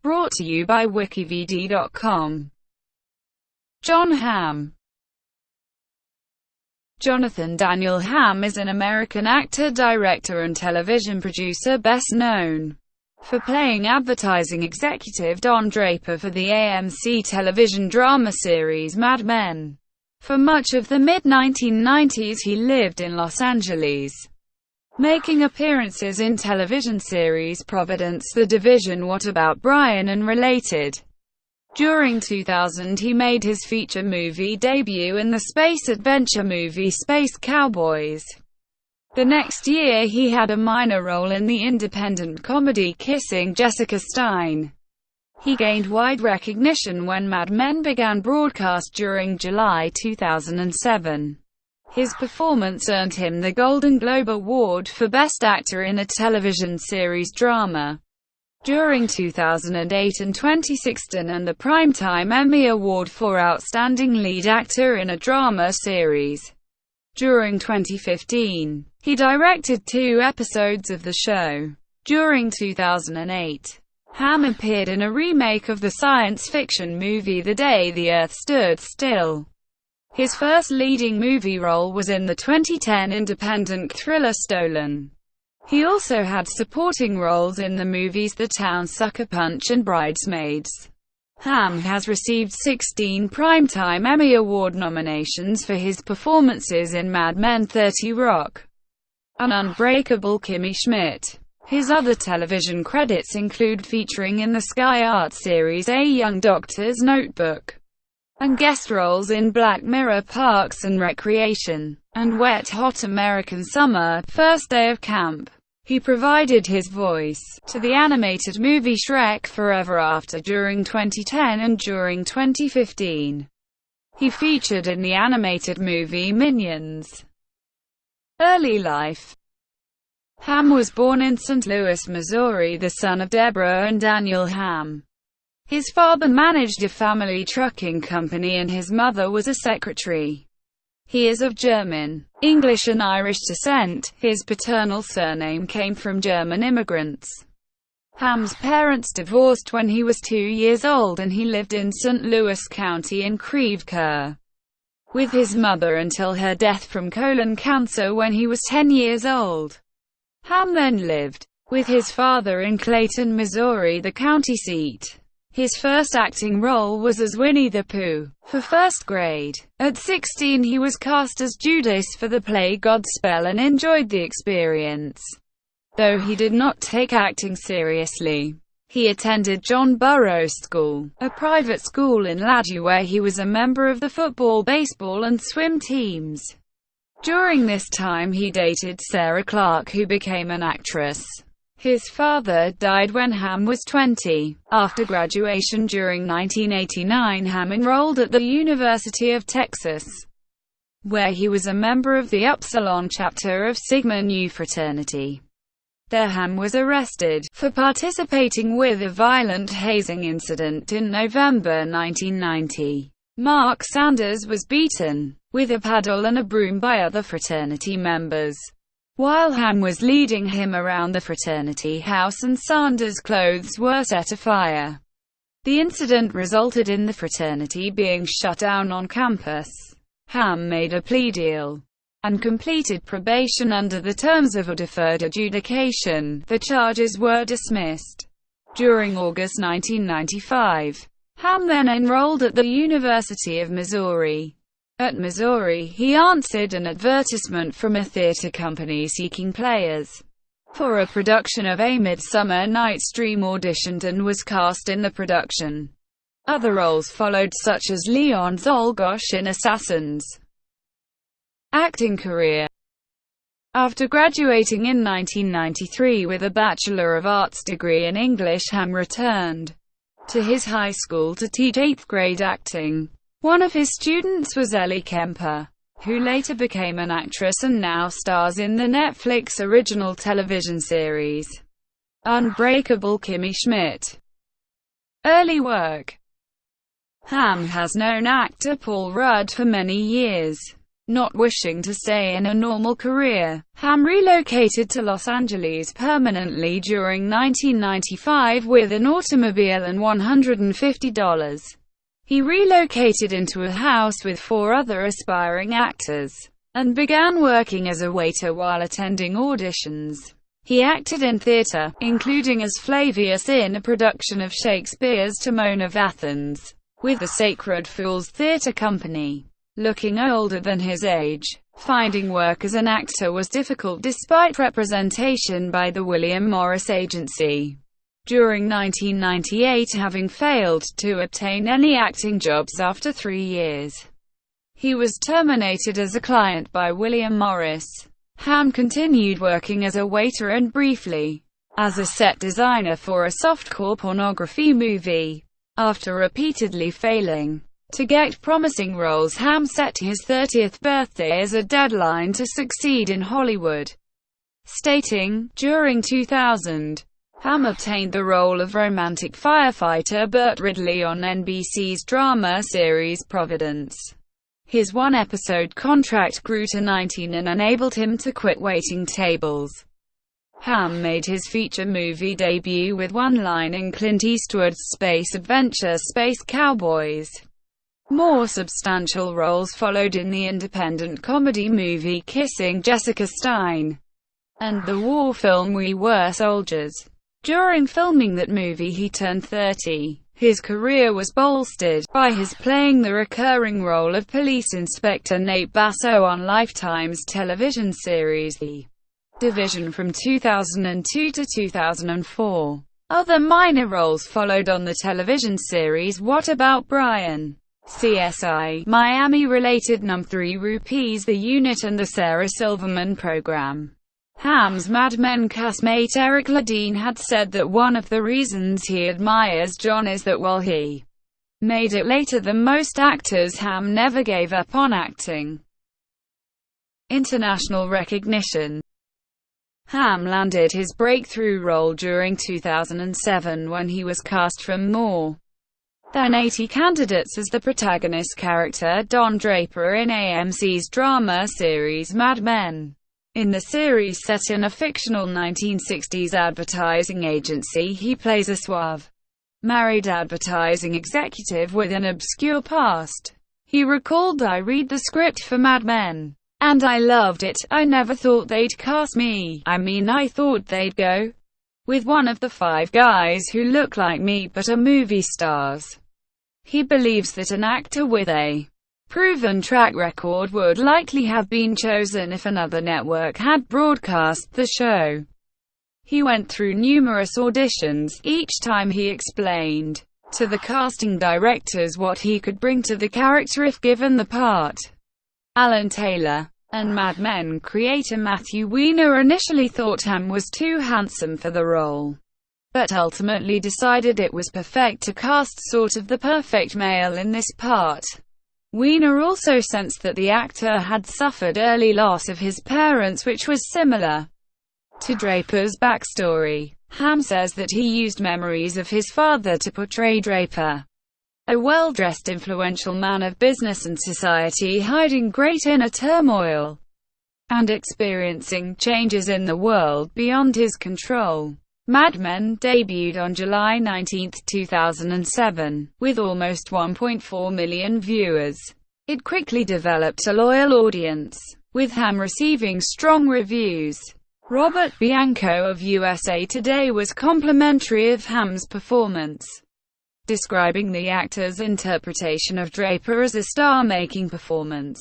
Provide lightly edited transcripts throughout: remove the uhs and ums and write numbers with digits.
Brought to you by WikiVidi.com. Jon Hamm. Jonathan Daniel Hamm is an American actor, director and television producer best known for playing advertising executive Don Draper for the AMC television drama series Mad Men. For much of the mid-1990s he lived in Los Angeles, making appearances in television series Providence, The Division, What About Brian and Related. During 2000 he made his feature movie debut in the space adventure movie Space Cowboys. The next year he had a minor role in the independent comedy Kissing Jessica Stein. He gained wide recognition when Mad Men began broadcast during July 2007. His performance earned him the Golden Globe Award for Best Actor in a Television Series Drama during 2008 and 2016, and the Primetime Emmy Award for Outstanding Lead Actor in a Drama Series during 2015. He directed 2 episodes of the show. During 2008, Hamm appeared in a remake of the science fiction movie The Day the Earth Stood Still. His first leading movie role was in the 2010 independent thriller Stolen. He also had supporting roles in the movies The Town, Sucker Punch and Bridesmaids. Hamm has received 16 Primetime Emmy Award nominations for his performances in Mad Men, 30 Rock, and Unbreakable Kimmy Schmidt. His other television credits include featuring in the Sky Art series A Young Doctor's Notebook, and guest roles in Black Mirror, Parks and Recreation, and Wet Hot American Summer, First Day of Camp. He provided his voice to the animated movie Shrek Forever After during 2010 and during 2015. He featured in the animated movie Minions. Early life. Hamm was born in St. Louis, Missouri, the son of Deborah and Daniel Hamm. His father managed a family trucking company and his mother was a secretary. He is of German, English and Irish descent. His paternal surname came from German immigrants. Hamm's parents divorced when he was 2 years old and he lived in St. Louis County in Creve Coeur with his mother until her death from colon cancer when he was 10 years old. Hamm then lived with his father in Clayton, Missouri, the county seat. His first acting role was as Winnie the Pooh for first grade. At 16 he was cast as Judas for the play Godspell and enjoyed the experience, though he did not take acting seriously. He attended John Burroughs School, a private school in Ladue where he was a member of the football, baseball and swim teams. During this time he dated Sarah Clark, who became an actress. His father died when Hamm was 20. After graduation during 1989, Hamm enrolled at the University of Texas, where he was a member of the Upsilon chapter of Sigma Nu fraternity. There Hamm was arrested for participating with a violent hazing incident in November 1990. Mark Sanders was beaten with a paddle and a broom by other fraternity members while Hamm was leading him around the fraternity house, and Sanders' clothes were set afire. The incident resulted in the fraternity being shut down on campus. Hamm made a plea deal and completed probation under the terms of a deferred adjudication. The charges were dismissed. During August 1995, Hamm then enrolled at the University of Missouri. At Missouri, he answered an advertisement from a theater company seeking players for a production of A Midsummer Night's Dream, auditioned and was cast in the production. Other roles followed, such as Leon Czolgosz in Assassins. Acting career. After graduating in 1993 with a Bachelor of Arts degree in English, Hamm returned to his high school to teach 8th grade acting. One of his students was Ellie Kemper, who later became an actress and now stars in the Netflix original television series Unbreakable Kimmy Schmidt. Early work. Hamm has known actor Paul Rudd for many years. Not wishing to stay in a normal career, Hamm relocated to Los Angeles permanently during 1995 with an automobile and $150. He relocated into a house with 4 other aspiring actors, and began working as a waiter while attending auditions. He acted in theatre, including as Flavius in a production of Shakespeare's Timon of Athens, with the Sacred Fools Theatre Company. Looking older than his age, finding work as an actor was difficult despite representation by the William Morris Agency. During 1998, having failed to obtain any acting jobs after 3 years, he was terminated as a client by William Morris. Hamm continued working as a waiter and briefly as a set designer for a softcore pornography movie. After repeatedly failing to get promising roles, Hamm set his 30th birthday as a deadline to succeed in Hollywood, stating, "During 2000, Hamm obtained the role of romantic firefighter Burt Ridley on NBC's drama series Providence. His 1-episode contract grew to 19 and enabled him to quit waiting tables." Hamm made his feature movie debut with one line in Clint Eastwood's space adventure Space Cowboys. More substantial roles followed in the independent comedy movie Kissing Jessica Stein and the war film We Were Soldiers. During filming that movie he turned 30. His career was bolstered by his playing the recurring role of Police Inspector Nate Basso on Lifetime's television series The Division from 2002 to 2004. Other minor roles followed on the television series What About Brian?, CSI, Miami-related Num 3 Rupees The Unit and the Sarah Silverman Program. Hamm's Mad Men castmate Eric Ledeen had said that one of the reasons he admires Jon is that while he made it later than most actors, Hamm never gave up on acting. International recognition. Hamm landed his breakthrough role during 2007 when he was cast from more than 80 candidates as the protagonist character Don Draper in AMC's drama series Mad Men. In the series set in a fictional 1960s advertising agency, he plays a suave, married advertising executive with an obscure past. He recalled, "I read the script for Mad Men, and I loved it. I never thought they'd cast me. I thought they'd go with one of the 5 guys who look like me but are movie stars." He believes that an actor with a proven track record would likely have been chosen if another network had broadcast the show. He went through numerous auditions. Each time he explained to the casting directors what he could bring to the character if given the part. Alan Taylor and Mad Men creator Matthew Weiner initially thought Hamm was too handsome for the role, but ultimately decided it was perfect to cast sort of the perfect male in this part. Weiner also sensed that the actor had suffered early loss of his parents, which was similar to Draper's backstory. Hamm says that he used memories of his father to portray Draper, a well-dressed, influential man of business and society hiding great inner turmoil and experiencing changes in the world beyond his control. Mad Men debuted on July 19, 2007, with almost 1.4 million viewers. It quickly developed a loyal audience, with Hamm receiving strong reviews. Robert Bianco of USA Today was complimentary of Hamm's performance, describing the actor's interpretation of Draper as a star-making performance.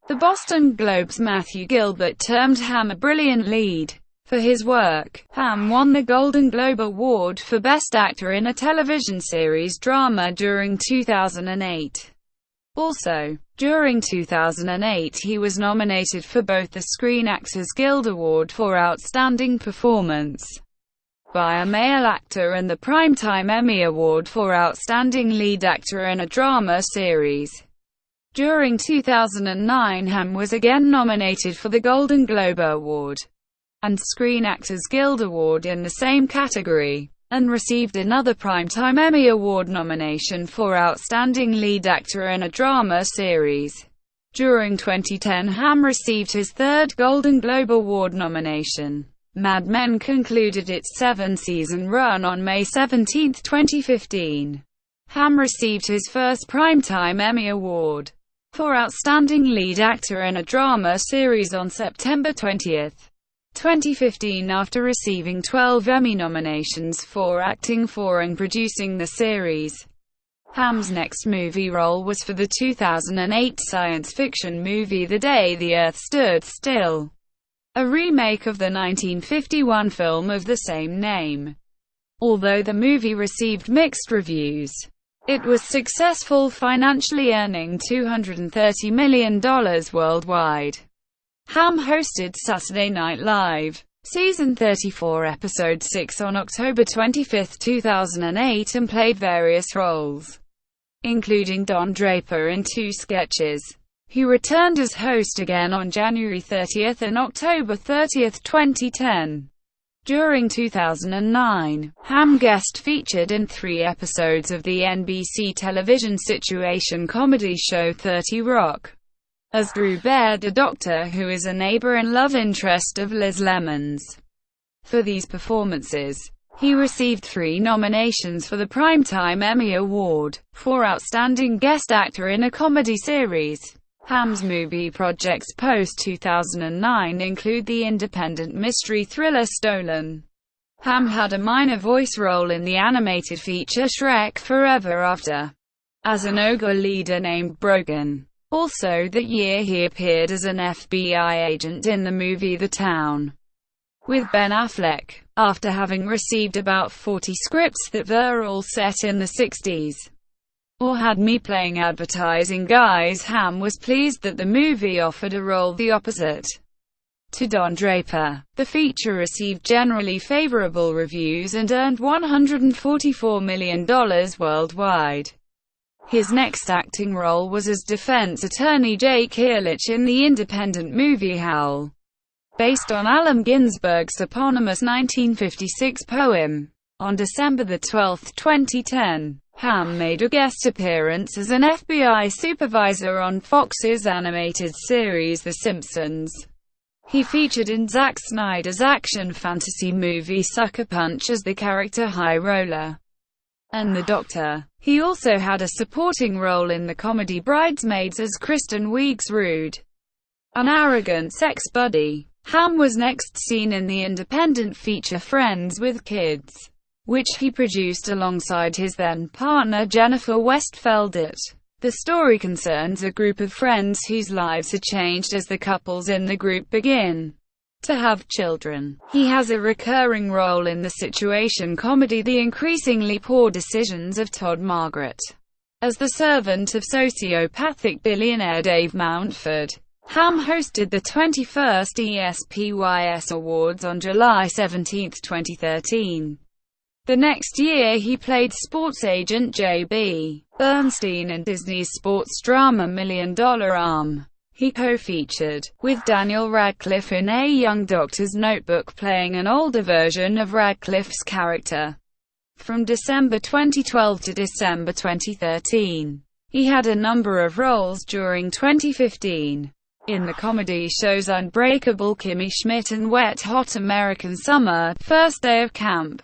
The Boston Globe's Matthew Gilbert termed Hamm a brilliant lead. For his work, Hamm won the Golden Globe Award for Best Actor in a Television Series Drama during 2008. Also, during 2008 he was nominated for both the Screen Actors Guild Award for Outstanding Performance by a Male Actor and the Primetime Emmy Award for Outstanding Lead Actor in a Drama Series. During 2009 Hamm was again nominated for the Golden Globe Award and Screen Actors Guild Award in the same category, and received another Primetime Emmy Award nomination for Outstanding Lead Actor in a Drama Series. During 2010, Hamm received his third Golden Globe Award nomination. Mad Men concluded its 7-season run on May 17, 2015. Hamm received his first Primetime Emmy Award for Outstanding Lead Actor in a Drama Series on September 20, 2015, after receiving 12 Emmy nominations for acting for and producing the series. Hamm's next movie role was for the 2008 science fiction movie The Day the Earth Stood Still, a remake of the 1951 film of the same name. Although the movie received mixed reviews, it was successful financially, earning $230 million worldwide. Hamm hosted Saturday Night Live Season 34, Episode 6 on October 25, 2008 and played various roles, including Don Draper in 2 sketches. He returned as host again on January 30 and October 30, 2010. During 2009, Hamm guest featured in 3 episodes of the NBC television situation comedy show 30 Rock, as Drew Baird, a doctor who is a neighbor and love interest of Liz Lemon's. For these performances, he received 3 nominations for the Primetime Emmy Award for Outstanding Guest Actor in a Comedy Series. Hamm's movie projects post-2009 include the independent mystery thriller Stolen. Hamm had a minor voice role in the animated feature Shrek Forever After, as an ogre leader named Brogan. Also that year he appeared as an FBI agent in the movie The Town with Ben Affleck. After having received about 40 scripts that were all set in the 60s, or had me playing advertising guys, Hamm was pleased that the movie offered a role the opposite to Don Draper. The feature received generally favorable reviews and earned $144 million worldwide. His next acting role was as defense attorney Jake Ehrlich in the independent movie Howl, based on Allen Ginsberg's eponymous 1956 poem. On December 12, 2010, Hamm made a guest appearance as an FBI supervisor on Fox's animated series The Simpsons. He featured in Zack Snyder's action fantasy movie Sucker Punch as the character High Roller and the Doctor. He also had a supporting role in the comedy Bridesmaids as Kristen Wiig's rude and arrogant sex buddy. Hamm was next seen in the independent feature Friends with Kids, which he produced alongside his then-partner Jennifer Westfeldt. The story concerns a group of friends whose lives are changed as the couples in the group begin to have children. He has a recurring role in the situation comedy The Increasingly Poor Decisions of Todd Margaret, as the servant of sociopathic billionaire Dave Mountford. Hamm hosted the 21st ESPYS Awards on July 17, 2013. The next year he played sports agent J.B. Bernstein in Disney's sports drama $1 Million Arm. He co-featured with Daniel Radcliffe in A Young Doctor's Notebook, playing an older version of Radcliffe's character. From December 2012 to December 2013, he had a number of roles during 2015 in the comedy shows Unbreakable Kimmy Schmidt and Wet Hot American Summer, First Day of Camp.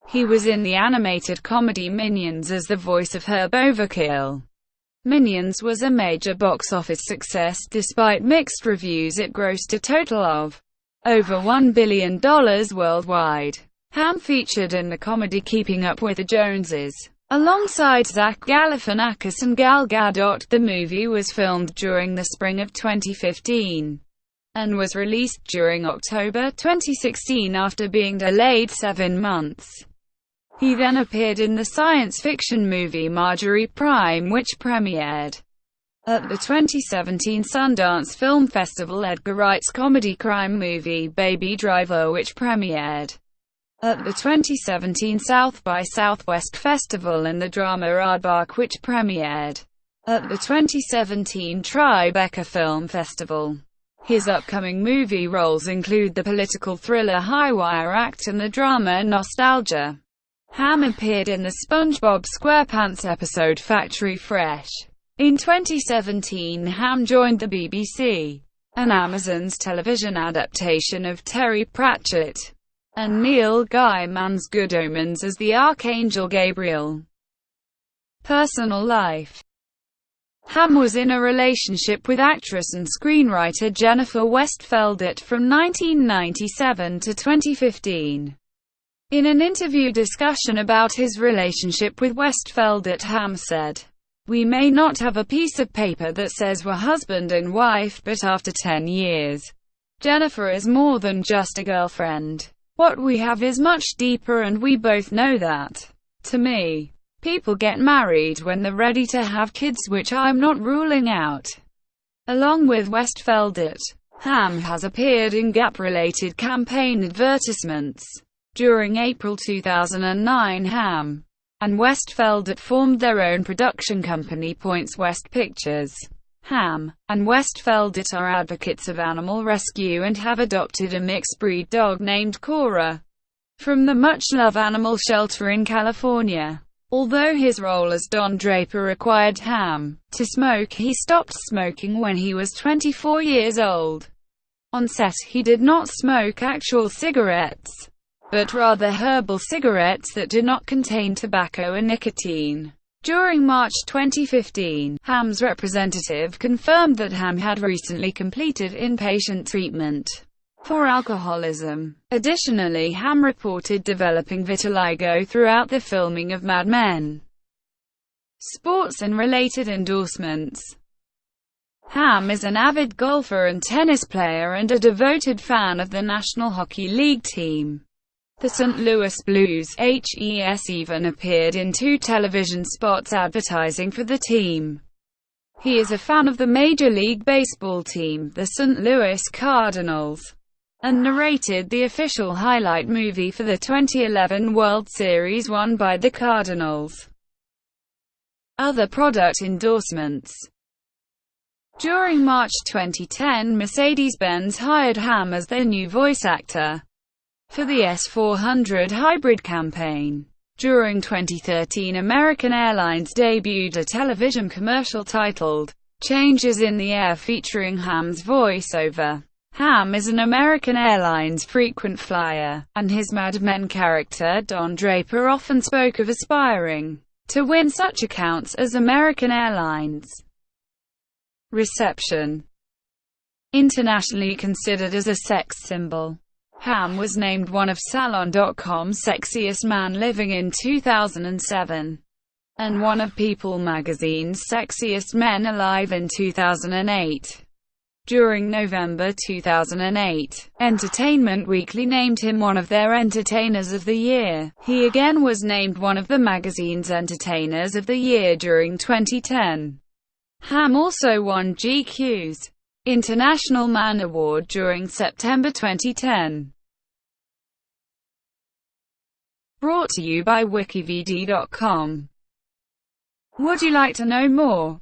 He was in the animated comedy Minions as the voice of Herb Overkill. Minions was a major box office success. Despite mixed reviews, it grossed a total of over $1 billion worldwide. Hamm featured in the comedy Keeping Up with the Joneses alongside Zach Galifianakis and Gal Gadot. The movie was filmed during the spring of 2015 and was released during October 2016 after being delayed 7 months. He then appeared in the science fiction movie Marjorie Prime, which premiered at the 2017 Sundance Film Festival. Edgar Wright's comedy crime movie Baby Driver, which premiered at the 2017 South by Southwest Festival, and the drama Aardvark, which premiered at the 2017 Tribeca Film Festival. His upcoming movie roles include the political thriller Highwire Act and the drama Nostalgia. Hamm appeared in the SpongeBob SquarePants episode Factory Fresh. In 2017, Hamm joined the BBC and Amazon's television adaptation of Terry Pratchett and Neil Gaiman's Good Omens as the Archangel Gabriel. Personal life. Hamm was in a relationship with actress and screenwriter Jennifer Westfeldt from 1997 to 2015. In an interview discussion about his relationship with Westfeldt, Hamm said, "We may not have a piece of paper that says we're husband and wife, but after 10 years, Jennifer is more than just a girlfriend. What we have is much deeper, and we both know that. To me, people get married when they're ready to have kids, which I'm not ruling out." Along with Westfeldt, Hamm has appeared in Gap-related campaign advertisements. During April 2009, Hamm and Westfeldt formed their own production company, Points West Pictures. Hamm and Westfeldt are advocates of animal rescue and have adopted a mixed-breed dog named Cora from the Much Love Animal Shelter in California. Although his role as Don Draper required Hamm to smoke, he stopped smoking when he was 24 years old. On set, he did not smoke actual cigarettes, but rather herbal cigarettes that do not contain tobacco and nicotine. During March 2015, Hamm's representative confirmed that Hamm had recently completed inpatient treatment for alcoholism. Additionally, Hamm reported developing vitiligo throughout the filming of Mad Men. Sports and related endorsements. Hamm is an avid golfer and tennis player and a devoted fan of the National Hockey League team, the St. Louis Blues. He even appeared in 2 television spots advertising for the team. He is a fan of the Major League Baseball team, the St. Louis Cardinals, and narrated the official highlight movie for the 2011 World Series won by the Cardinals. Other product endorsements. During March 2010, Mercedes-Benz hired Hamm as their new voice actor for the S400 hybrid campaign. During 2013, American Airlines debuted a television commercial titled "Changes in the Air" featuring Hamm's voiceover. Hamm is an American Airlines frequent flyer, and his Mad Men character Don Draper often spoke of aspiring to win such accounts as American Airlines. Reception. Internationally considered as a sex symbol, Hamm was named one of Salon.com's Sexiest Man Living in 2007, and one of People magazine's Sexiest Men Alive in 2008. During November 2008, Entertainment Weekly named him one of their Entertainers of the Year. He again was named one of the magazine's Entertainers of the Year during 2010. Hamm also won GQ's International Man Award during September 2010. Brought to you by WikiVidi.com. Would you like to know more?